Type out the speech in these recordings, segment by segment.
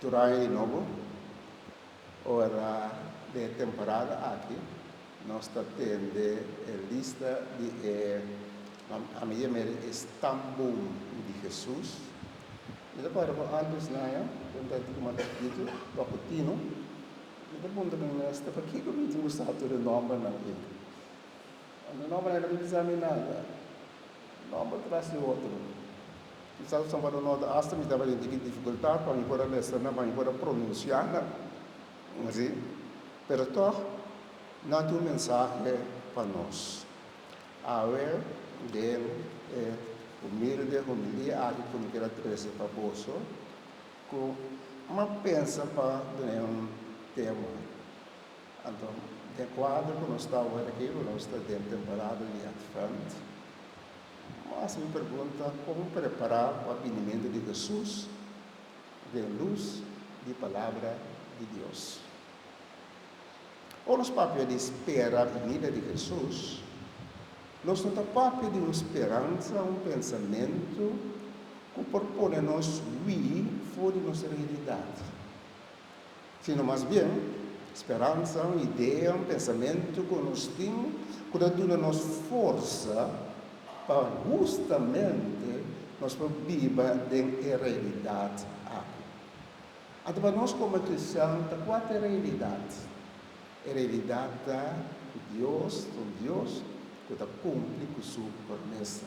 Turai de novo, ora de temporada aqui, nós está tendo a lista de a minha Istambul de Jesus. E depois, antes, quando eu tinha dito, o Coutinho, e depois, eu estava aqui comigo, eu estava todo o nome, o nome era muito examinado, o nome traz outro. E sabe, são para nós, hasta me estava tendo dificuldade para me poder ler, para me poder pronunciar, mas, pero toch, não tem mensagem para nós. A ver, de humilde, homilia, aqui como que era 13 para bolso, com uma pensa para tema. Então, de quadro que nós estamos aqui, nós estamos dentro da temporada de Advent, mas me pergunta como preparar o avinimento de Jesus, de luz, de palavra de Deus. O nosso papel de esperar a vinda de Jesus, nós não temos papel de uma esperança, um pensamento que propõe-nos vir fora de nossa realidade. Sino mais bem, esperança, uma ideia, um pensamento que nos tem, que dá-nos força para justamente nós viver em realidade aqui. Então, nós como cristãos, temos quatro realidades. A realidade de Deus, que está cumpre com sua promessa.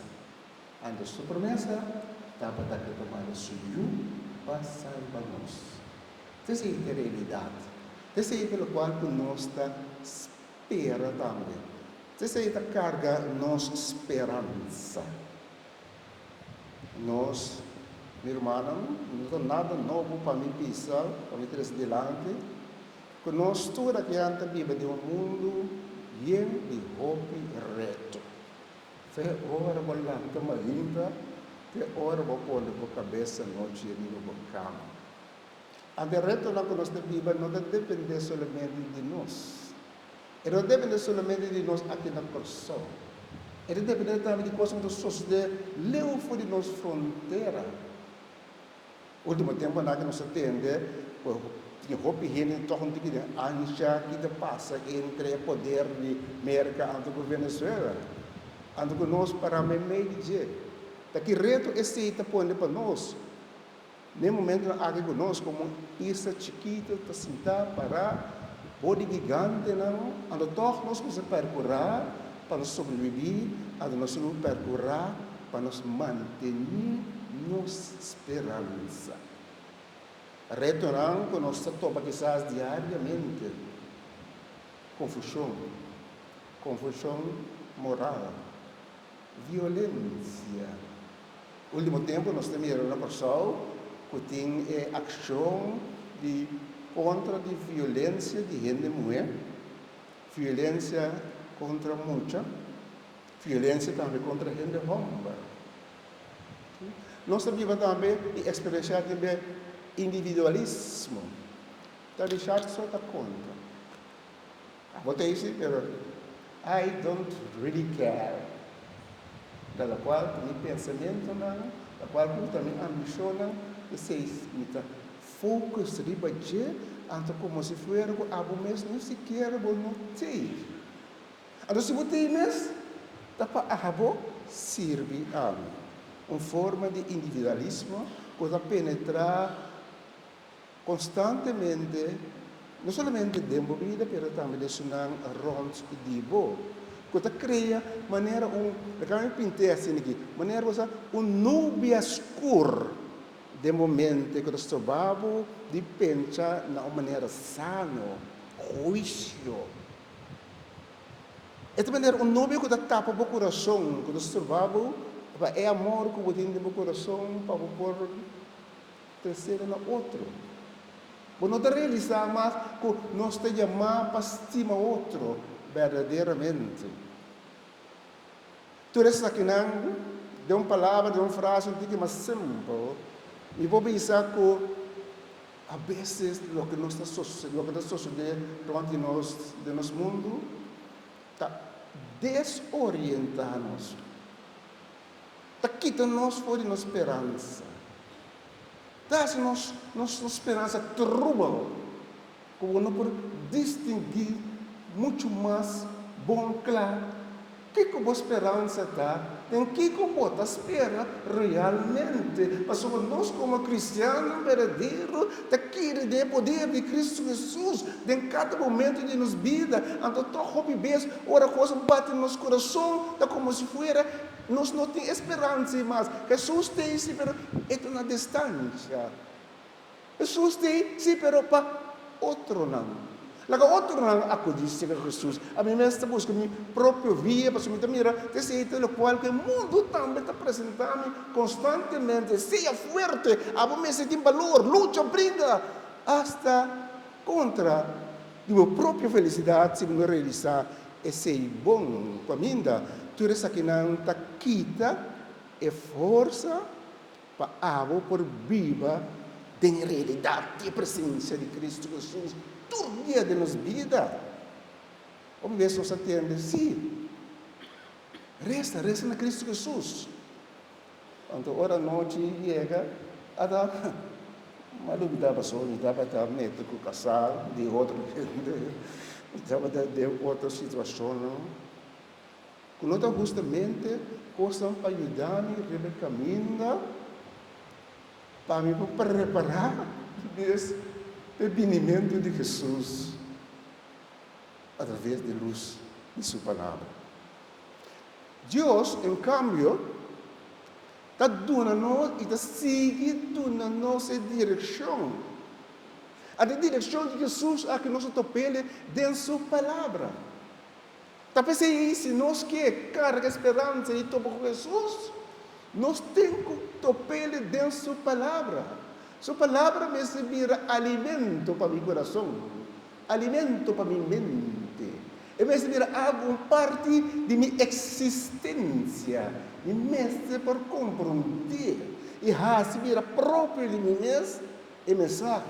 E a sua promessa está para tomar o seu para salvar nós. Essa é a realidade. Essa é a qual nós espera também. Essa é a carga nossa esperança. Nós, meu irmão, não tem nada novo para mim pensar, para mim trazer delante, que nós toda que anda vive de mundo lleno de hope e reto. Foi hora para lá, uma limpa, foi hora para pôr a cabeça noite e na cama. A de reto lá que nós vivemos não depende somente de nós. E não depende somente de nós aqui na coração. Ele depende também de coisas que sucedem lá fora de nossa fronteira. O último tempo, nós nos atende, tinha roupa higiene, então não tinha ancha que passa entre o poder de América e o Venezuela. Ando conosco para me dizer. Daqui reto esse está pondo para nós. Nem momento aqui conosco como isso chiquito está sentado para bode gigante não. Ando todos nós vamos percorrer para nós sobreviver, ando nós vamos percorrer para nós manter nossa esperança. Retornando que nós topa quizás diariamente. Confusão moral, violência. No último tempo nós temos uma pessoa que tem ação contra a violência de gente mulher, violência contra muita, violência também contra gente homem. Nós vivemos também e experienciar também individualismo. Está deixado só da conta. Vou ter isso, I don't really care. Da qual também pensamento, da qual também ambição, vocês focus ribaje, anto como se fosse algo mesmo, nem sequer não tem. Então, se você tem isso, dá para servir a mim. Uma forma de individualismo que vai penetrar constantemente, não somente dentro da vida, mas também de sunan rons e dibo. Que cria maneira eu pintei assim aqui, maneira nube escura de momento que nós trabalhamos de pensar de uma maneira sana, juízo. Esta maneira nube que tapa o coração, que nós trabalhamos é amor que tem no coração para pôr terceiro no outro. Mas não realizar mais que nós te chamamos para estimar outro verdadeiramente. Tu resta aqui não, de uma palavra, de uma frase, que é mais simples. E vou pensar que a vezes o que está sucedendo durante de nosso mundo está desorientando-nos. Está quitando-nos fora de nossa esperança. Dá-nos esperança trúbal, como não por distinguir muito mais bom, claro, que como esperança dá, em que como espera realmente, mas somos nós como cristianos verdadeiros, daquele de poder de Cristo Jesus, em cada momento de nossa vida, ando troco bebês, ora coisa bate no nosso coração, tá como se fosse, nós não temos esperança mais, Jesus tem se pero é na distância, Jesus tem se pero para outro não. Laga outro não acudisse a Jesus. A mim mesmo busca minha própria via, para me mira, desse jeito o qual que o mundo também está apresentando constantemente. Seja forte, a você tem valor, luta, briga, hasta contra a minha própria felicidade, se me realizar e ser bom para mim. Tudo isso que não está quita é força para abo por viva de realidade de presença de Cristo Jesus. Todo dia de nossa vida. Vamos ver se você entende. Sim. Resta na Cristo Jesus. Quando hora noite chega, ada malubida passou, dava estar neto com casal de outro, dava de outra situação, não? Quando justamente coisas para ajudar-me a caminhar, para me preparar o vinimento de Jesus através da luz de sua palavra. Deus, em cambio, está dando-nos e está seguindo a nossa direção. A direção de Jesus a que nós topele dentro de sua palavra. Talvez se nós queremos carregar esperança e topo com Jesus, nós temos que topele dentro de sua palavra. Sua palavra me servirá alimento para meu coração, alimento para minha mente. E me servirá algo parte de minha existência, e me por compreender. E servirá próprio de mim mesmo e mensagem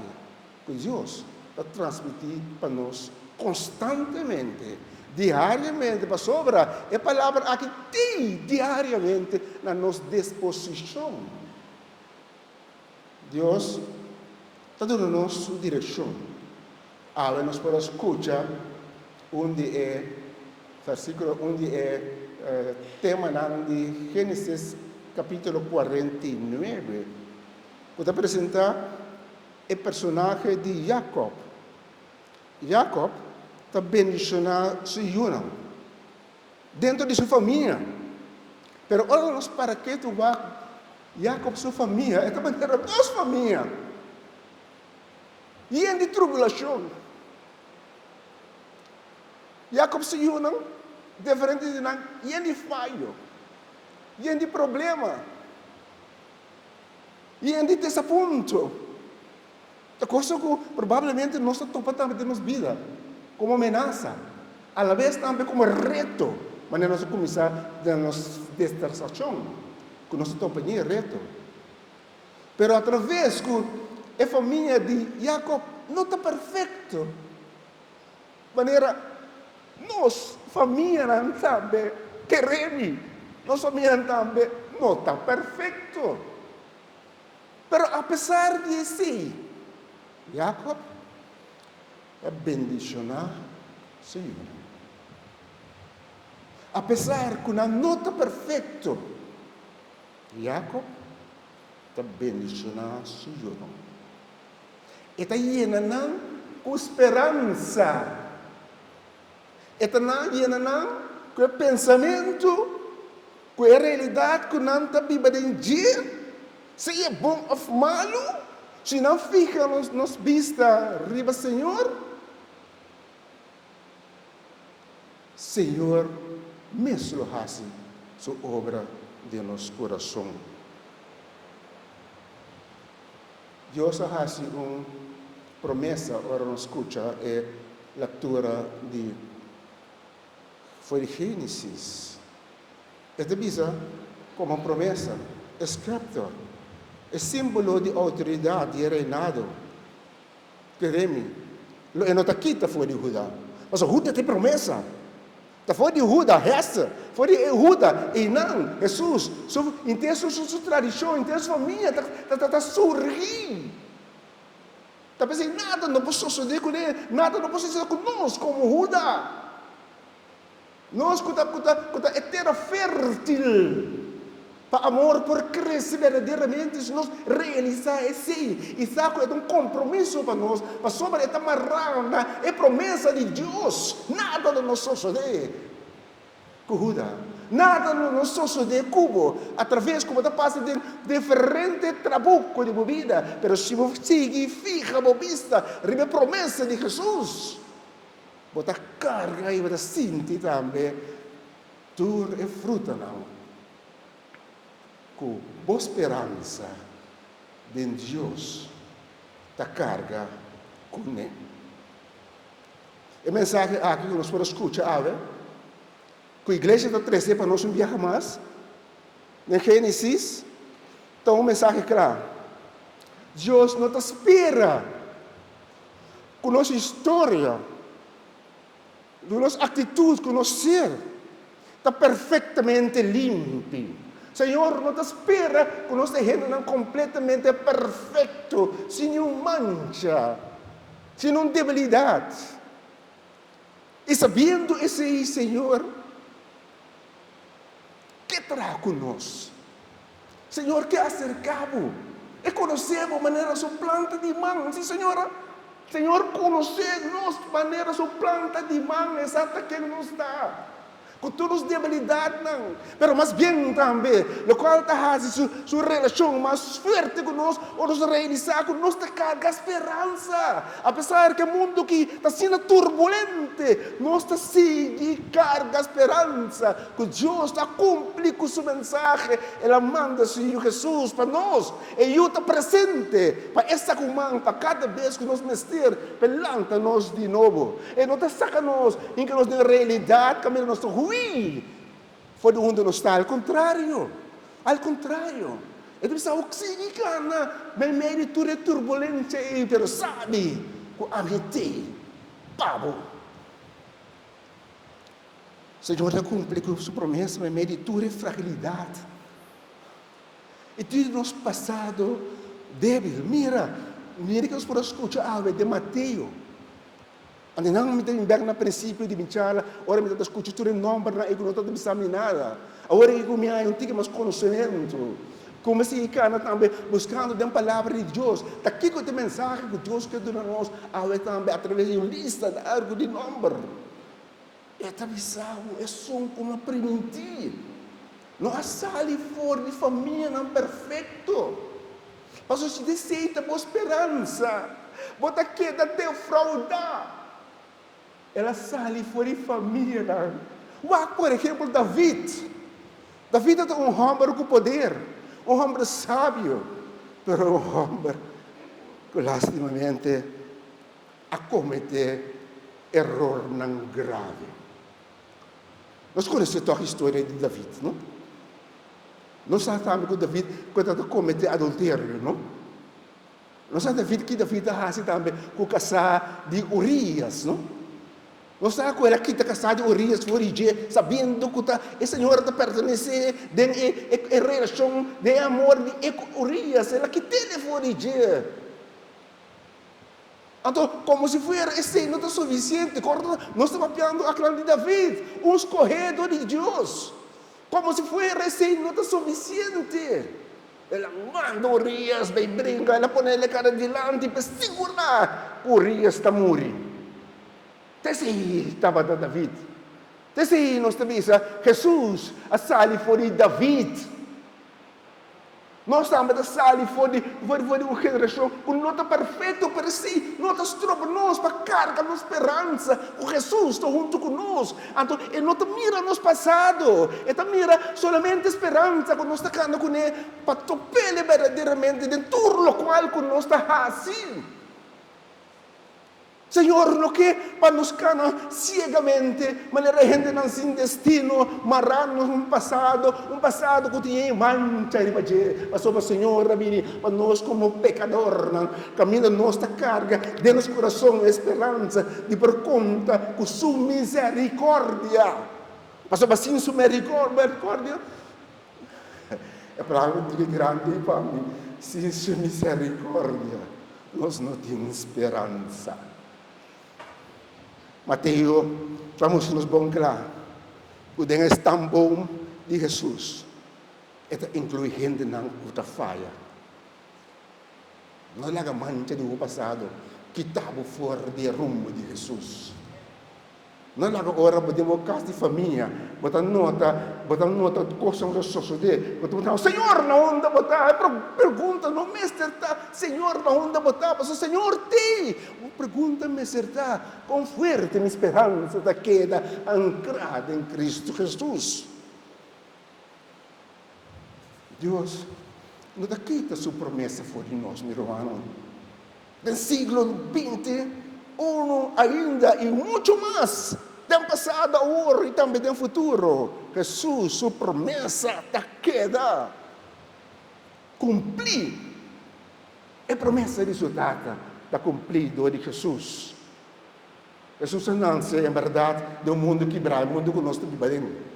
que Deus vai transmitir para nós constantemente, diariamente, para sobra. É a palavra que tem diariamente na nossa disposição. Deus está dando-nos sua direção. Háblanos para escuchar onde é, versículo onde é, tema de Gênesis capítulo 49. Vou apresentar o personagem de Jacob. Jacob está bendicionando seu irmão dentro de sua família. Mas olha para que tu vai Jacob, sua família, é também era duas famílias. E em de tribulação. Jacob se uniu, diferente de nós, e em de falho. E em de problema. E em de desaponto. É coisa que provavelmente nós topamos de nossa vida, como ameaça. A la vez também como reto. Mas nós começar a nossa distração. Que nós estamos em reto. Pero através que a família de Jacob não está perfeito. De maneira, nós, família também, queremos. Nossa família também não está perfeito. Pero apesar de assim, Jacob vai bendicionar Senhor. Apesar que não está perfeito, Jacob está bendicionando o Senhor. Está llenando com esperança. Está llenando com pensamento, com a realidade que não está vivendo dia. Se é bom ou malo, se não fica nos vista riba Senhor, Senhor, mesmo assim, sua obra de nosso coração. Deus faz uma promessa, agora nos escuta, é a leitura de Gênesis. Esta visa como uma promessa, é escrito, é símbolo de autoridade e reinado. Queremos, não está aqui, foi de Judá, mas o Judá tem promessa. Está fora de Judá, resta, foi Judas, e não, Jesus, em sua tradição, em sua família, está sorrindo. Está pensando, nada não pode suceder com ele, nada não pode suceder conosco, como Judas. Nós, que é terra fértil, para amor, por crescer verdadeiramente, se nós realizar esse, e sabe, é um compromisso para nós, para sobre esta marrana, é promessa de Deus, nada de nós suceder com Judas, nada de nós suceder com através como está passando de diferente trabuco de vida, mas se você seguir, fica a vista, a promessa de Jesus, você carga e você sente também, tu é fruta não. Com boa esperança de Deus, da carga com ele. A mensagem aqui que nós podemos escutar, que a igreja está trazendo para nós viajar mais, em Gênesis, então uma mensagem clara. Deus não te espera com nossa história, com nossa atitude, com nosso ser, está perfeitamente limpo. Senhor, não te espera que nós sejamos completamente perfeito, sem nenhuma mancha, sem nenhuma debilidade. E sabendo esse aí, Senhor, que terá conosco? Senhor, que acercamos e conhecemos a maneira sua planta de mão, sim, Senhora? Senhor, conhecemos a maneira sua planta de mão, exata que nos dá. Com todas as debilidades, não. Mas mais bem também, o qual está sua relação mais forte conosco, ou nos realizar com nossa carga esperança. Apesar que o mundo que está sendo turbulente, nós está seguindo carga esperança, que Deus está cumprindo com sua mensagem, Ele manda o Senhor Jesus para nós, e eu estou presente para essa comanda, para cada vez que nós mestre, pelanta nós de novo. E não está sacando-nos em que nós, na realidade, caminho nosso ruim. Foi de onde não está, ao contrário. Ele precisa oxigenar na meio de toda turbulência, mas sabe que a gente, pavo. O Senhor já cumpriu com sua promessa, mas meio de toda fragilidade. E tudo nosso passado débil. Mira que nós podemos escutar algo de Mateus. Quando não me tem no princípio de Minchala, ora me está escutando o nome, e não está pensando nada. Agora que comigo é um tique mais conhecimento. Como se cana também buscando a palavra de Deus. Está aqui com a mensagem que Deus quer dar a nós, também através de uma lista de algo de nome. Esta visão é só uma primitiva. Não há sali fora de família não perfeito. Mas se deseja boa esperança, bota aqui da teu fraudar. Ela sai fora de família. Por exemplo, David. David é um homem com poder, um homem sábio, mas um homem que, lastimamente, acomete erro não grave. Nós conhecemos toda a história de David, não? Nós sabemos que David, quando comete adultério, não? Nós sabemos que David faz também com o casar de Urias, não? Nós sabemos que ele está casado de Urias, sabendo que essa senhora está pertencendo a relação de amor de Urias, ela que tem Urias. Então, como se fosse esse não está suficiente, nós estamos falando a clã de David, um escorredor de Deus. Como se fosse esse não está suficiente. Ela manda Urias, vai brincar, ela põe ele cara adiante para segurar. Urias está morrendo. Tesi estava David. Tesi nós também Jesus a sali fora de David. Nós estamos a sali fora de uma geração que não está perfeito para si. Não está trocando nós para carregar nossa esperança. O Jesus está junto conosco. Então, ele não mira nosso passado. Ele mira somente a esperança que nós estamos com ele para topar ele verdadeiramente de tudo o qual que nós estamos assim. Senhor, não que para nos cana ciegamente, mas a gente não sem destino, marrarnos um passado que tinha mancha de paje. Mas sobre o Senhor, para nós como pecador, caminha nossa carga, de nosso coração a esperança de por conta com sua misericórdia. Mas assim, sua misericórdia, é palavra de grande para mim. Sem sua misericórdia, nós não temos esperança. Mateus, vamos nos bom claro. O dengue é tão bom de Jesus. Esta inclui gente na outra falha. Não é a mancha do passado que estava fora do rumo de Jesus. Não é agora podemos casa de família, botar nota de coisa que sucede, botar Senhor, na onda botar, pergunta, não me acertar, Senhor, na onda botar, mas o Senhor tem, pergunta-me acertar, com forte minha esperança da queda ancrada em Cristo Jesus. Deus não dá quita sua promessa for de nós, meu irmão. Do século XXI ainda e muito mais. Do passado, agora e também do futuro. Jesus, sua promessa da queda. Cumprir. É promessa resultado da cumprido de Jesus. Jesus não é em verdade do mundo quebrado, o mundo que nós estamos vivendo.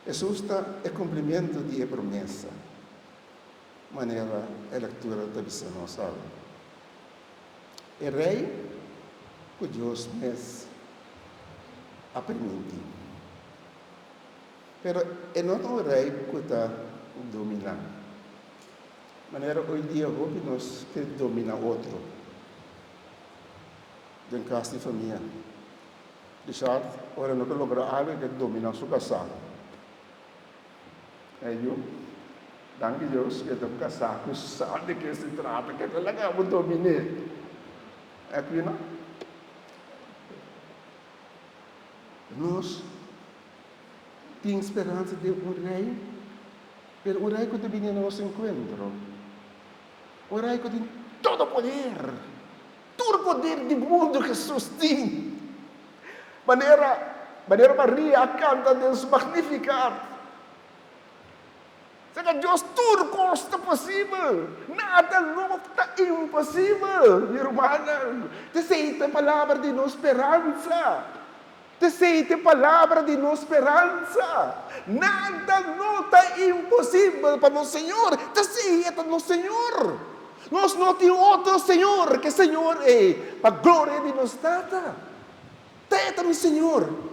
Jesus é cumprimento de promessa. Maneira a leitura da visão, sabe? É rei que Deus mesmo aprende. Mas é não o rei que está dominando. Maneira hoje dia que nós queremos dominar outro. Em casa de família. Deixar, ora não lograr algo que domina sua casa. Eu, danke Deus, que estou casado, sabe de que se trata, que é legal dominar. É que não? Nós temos esperança de rei, mas o rei que domina nosso encontro. O rei que tem todo o poder do mundo que Jesus tem. Maneira Maria canta Deus magnificar. Deus tudo costa possível. Nada não está impossível, minha irmã. Aceita a palavra de nossa esperança. Aceita a palavra de nossa esperança. Nada não está impossível para o Senhor. Aceita no Senhor. Nós não temos outro Senhor que Senhor é. Para a glória de nossa data. Teta no Senhor.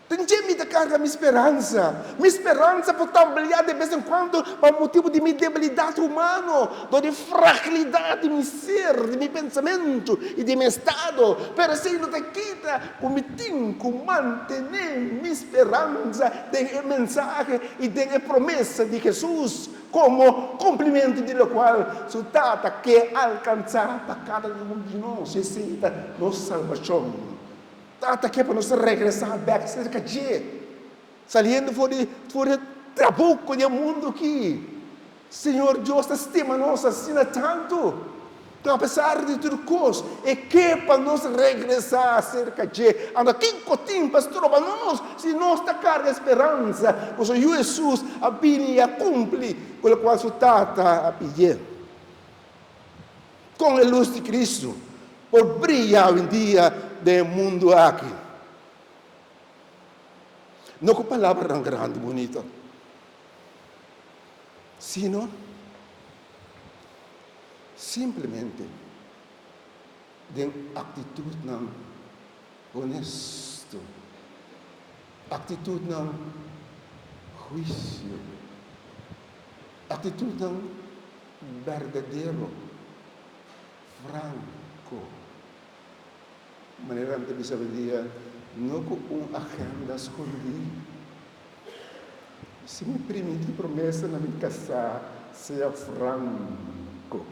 Tem da carga minha esperança. Minha esperança pode trabalhar de vez em quando por motivo de minha debilidade humana, de fragilidade de meu ser, de meu pensamento e de meu estado. Mas se não te quita, eu tenho que manter minha esperança de mensagem e de promessa de Jesus como cumprimento de lo qual se trata que alcançar para cada um de nós, necessita nossa salvação. Até que para nós regressar back cerca de saindo fora trabuco do mundo aqui. Senhor Deus estima nós assim tanto. Então, apesar de tudo coisa, é que para nós regressar cerca de anda quinco tempo pastor para nós, se nós está carga esperança, o Senhor Jesus a vir e a cumprir com o qual se trata a pedir. Com a luz de Cristo, por brilhar um dia do mundo aqui. Não com palavra tão grande, bonita. Sino, simplesmente, de atitude não honesto. Atitude não juízo. Atitude não verdadeiro. Franco. Maneira de sabedoria, não com agenda escondida. Se me permite promessa na minha casa, seja franco.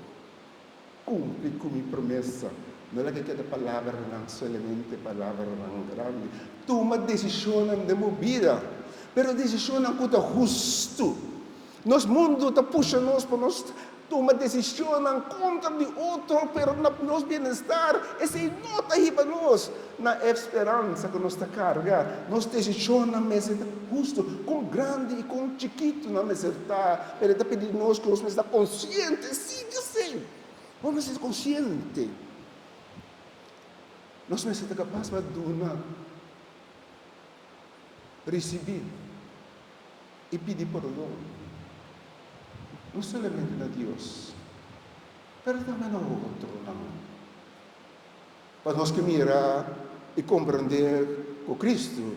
Cumpre com minha promessa. Não é que cada palavra não somente palavra não grande. Toma decisão na minha vida, mas decisão não custa justo. Nosso mundo está puxando nós para nós. Toma decisão em contra de outro, pero na nosso bem-estar, essa é nota aí para nós, na esperança que nós está carregando. Nós decisamos justo, com grande e com chiquito, não acertar, pero está pedindo nós que nós estamos conscientes, sim, eu sei, vamos ser conscientes. nós somos capazes de donar, receber e pedir perdão. Não somente a Deus, mas também ao outro. Para nós que mirar e compreender que Cristo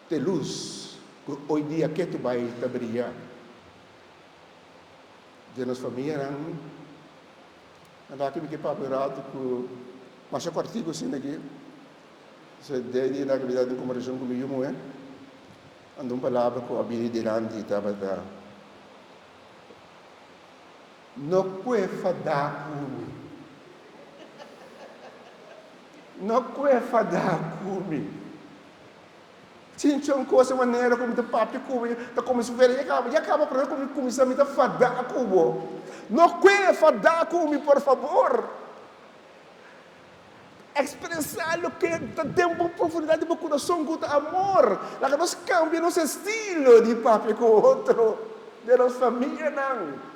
tem luz, que hoje dia que tu vai brilhar. De nossa família, andar aqui para operado com mas o artigo assim aqui, se deve na habilidade de conversão comigo, ando palavra com a habilidade de estava da não puede fadar comigo. Não puede fadar comigo. Tinha uma coisa maneira como te papi comigo, tá como se ver e acaba para começar a fadar comigo. Não puede fadar comigo, por favor. Expressar o que tem uma profundidade do coração com amor. Lá que nós cambiamos nosso estilo de papi com o outro, de nossa família, não.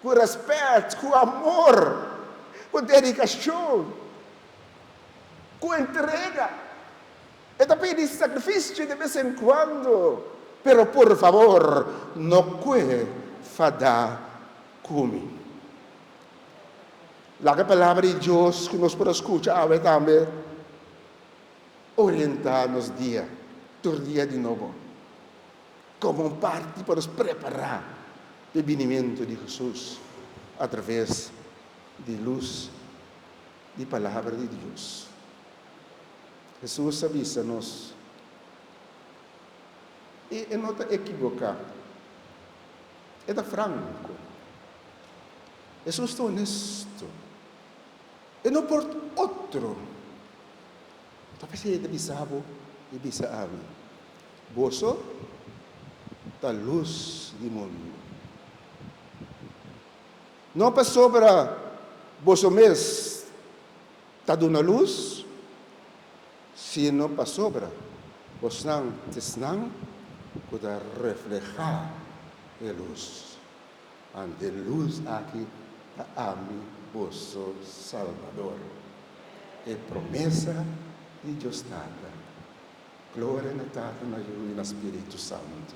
Com respeito, com amor, com dedicação, com entrega. E também de sacrifício de vez em quando. Pero por favor, não puede fadar comigo. La palavra de Deus que nós podemos escutar também orientar-nos dia de novo, como parte para nos preparar o vinimento de Jesus através de luz de palavra de Deus. Jesus avisa-nos e não está equivocado, é franco, Jesus está honesto. E não por outro. Talvez ele bisavo e bisaami. Boso, da luz do mundo. Não para sobra boso mes, tá dando luz, sino para sobra, bosnang tisnang, kuda reflejar a luz. Ante luz aqui, a ami. Vosso Salvador. É promessa de Deus dada. Glória na Tata, na Filho e no Espírito Santo.